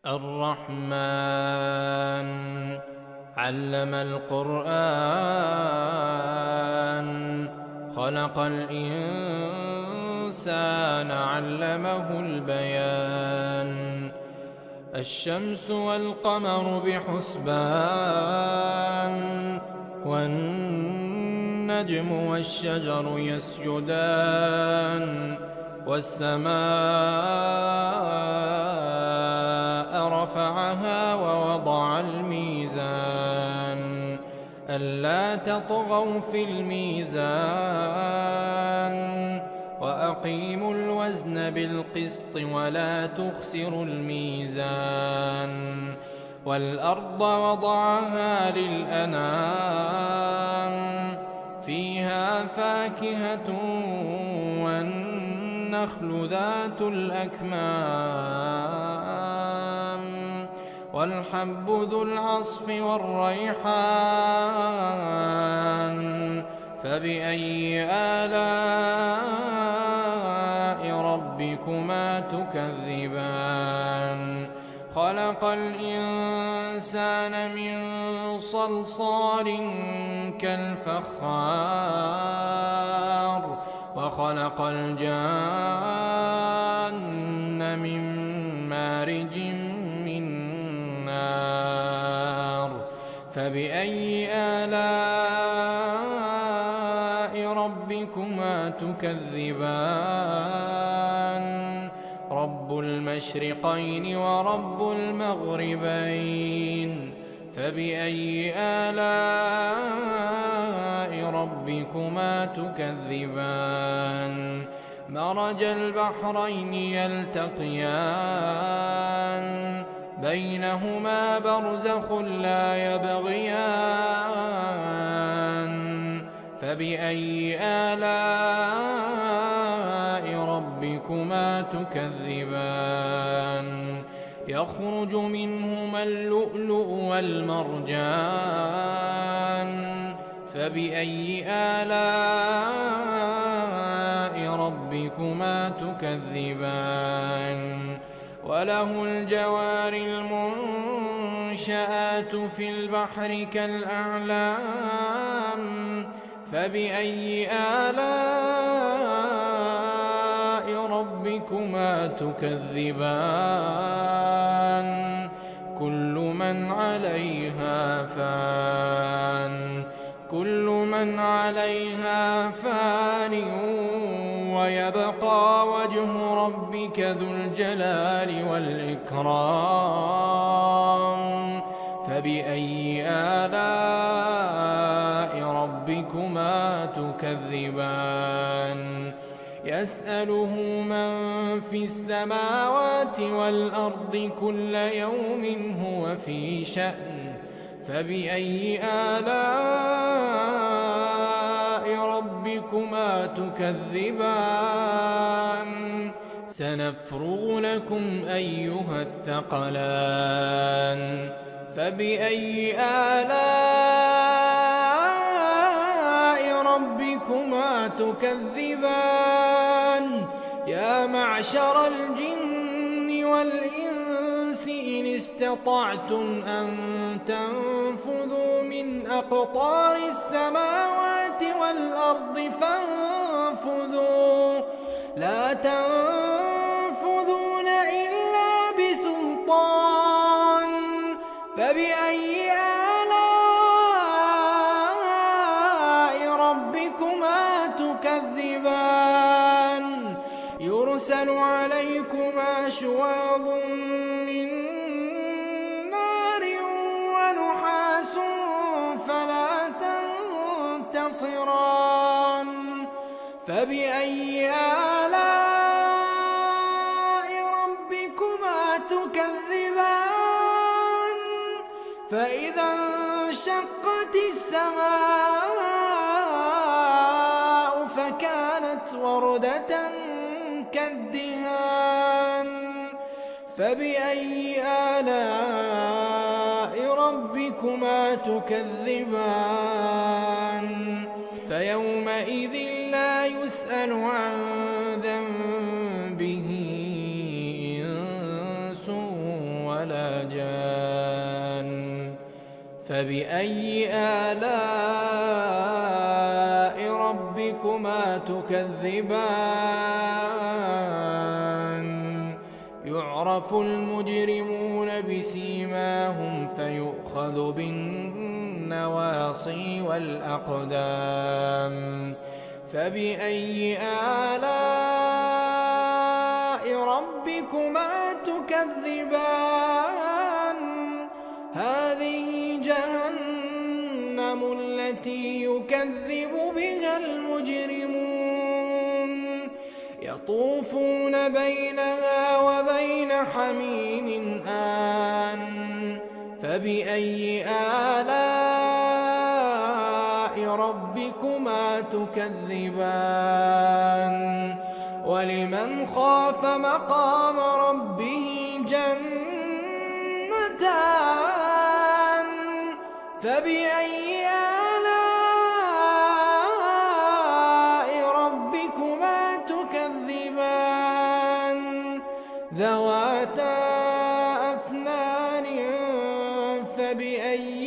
الرحمن علم القرآن خلق الإنسان علمه البيان الشمس والقمر بحسبان والنجم والشجر يسجدان والسماء رفعها ووضع الميزان ألا تطغوا في الميزان وأقيموا الوزن بالقسط ولا تخسروا الميزان والأرض وضعها للأنام فيها فاكهة والنخل ذات الأكمام والحب ذو العصف والريحان فبأي آلاء ربكما تكذبان خلق الإنسان من صلصال كالفخار وخلق الجان من مارج من نار فبأي آلاء ربكما تكذبان رب المشرقين ورب المغربين فبأي آلاء ربكما تكذبان مرج البحرين يلتقيان بينهما برزخ لا يبغيان فبأي آلاء ربكما تكذبان يخرج منهما اللؤلؤ والمرجان فبأي آلاء ربكما تكذبان وله الجوار المنشآت في البحر كالأعلام فبأي آلاء ربكما تكذبان كل من عليها فان ويبقى وجه ربك ذو الجلال والإكرام فبأي آلاء ربكما تكذبان يسأله من في السماوات والأرض كل يوم هو في شأن فبأي آلاء ربكما تكذبان سنفرغ لكم أيها الثقلان فبأي آلاء ربكما تكذبان يا معشر الجن والإنس إن استطعتم أن تنفذوا من أقطار السماوات والأرض فانفذوا لا تنفذون إلا بسلطان فبأي آلاء ربكما تكذبان يرسل عليكما شواظ من نار ونحاس فلا تنتصران فبأي آلاء ربكما تكذبان فإذا انشقت السماء فكانت وردة كالدهان فبأي آلاء ربكما تكذبان فيومئذ لا يسأل عن ذنبه إنس ولا جان. فبأي آلاء ربكما تكذبان؟ يعرف المجرمون بسيماهم فيؤخذ بالنواصي والأقدام. فبأي آلاء ربكما تكذبان؟ هذه جهنم التي يكذب بها المجرمون، يطوفون بينها وبين حميم آن. فبأي آلاء ربكما تكذبان؟ ولمن خاف مقام ربه جنتان. فبأي آلاء ربكما تكذبان؟ ذواتا أفنان. فبأي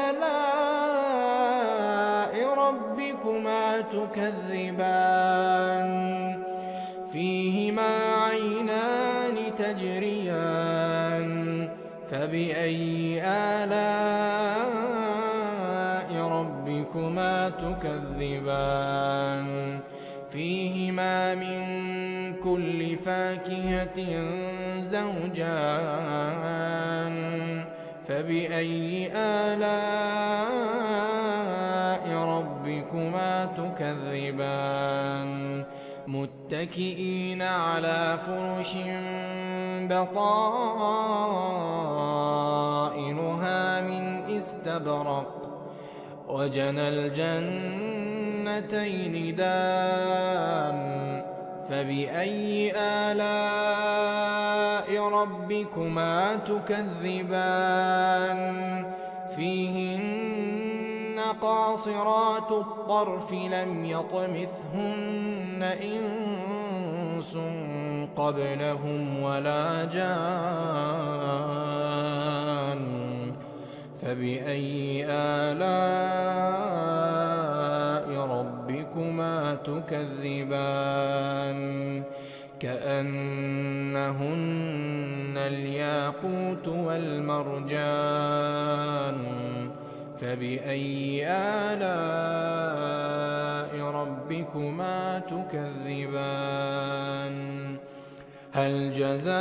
آلاء ربكما تكذبان؟ فيهما عينان تجريان. فبأي آلاء ربكما تكذبان؟ فيهما من كل فاكهة زوجان. فبأي آلاء ربكما تكذبان؟ متكئين على فرش بطائنها من استبرق، وجنى الجنتين دان. فبأي آلاء ربكما تكذبان؟ فيهن قاصرات الطرف لم يطمثهن إنس قبلهم ولا جان. فبأي آلاء ربكما تكذبان؟ كأنهن الياقوت والمرجان. فبأي آلاء ربكما تكذبان؟ هل جزاء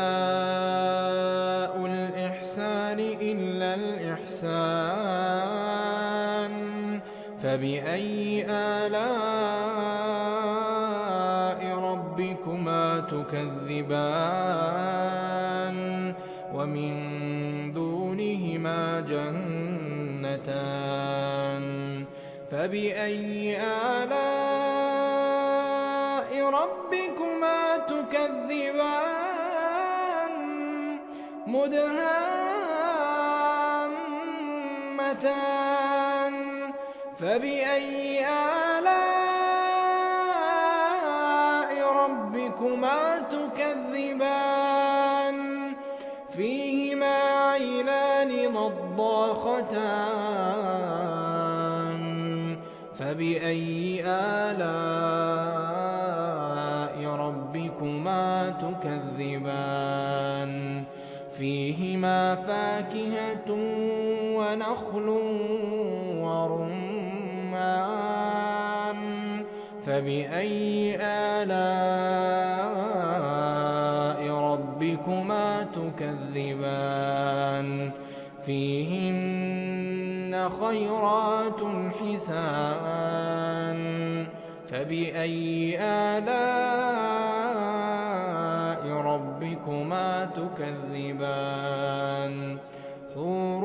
الإحسان إلا الإحسان؟ فبأي آلاء ربكما تكذبان؟ ومن دونهما جنتان. فبأي آلاء ربكما تكذبان؟ مدهامتان. فبأي آلاء ربكما تكذبان؟ فيهما عينان نضاختان. فبأي آلاء ربكما تكذبان؟ فيهما فاكهة ونخل ورمان. فبأي آلاء ربكما تكذبان؟ فيهن خيرات حسان. فبأي آلاء ربكما تكذبان؟ حور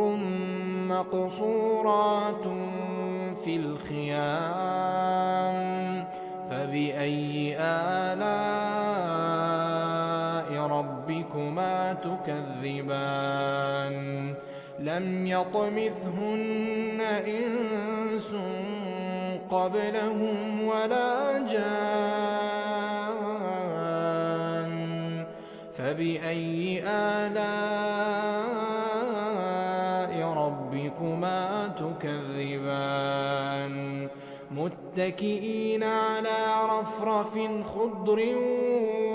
مقصورات في الخيام. فبأي آلاء ربكما تكذبان؟ لم يطمثهن إنس قبلهم ولا جان. فبأي آلاء تكذبان متكئين على رفرف خضر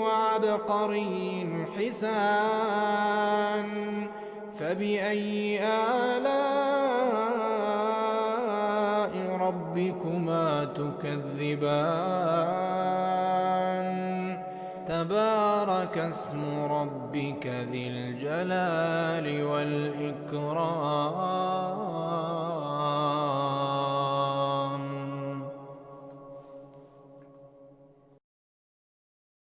وعبقري حسان فبأي آلاء ربكما تكذبان تبارك اسم ربك ذي الجلال والإكرام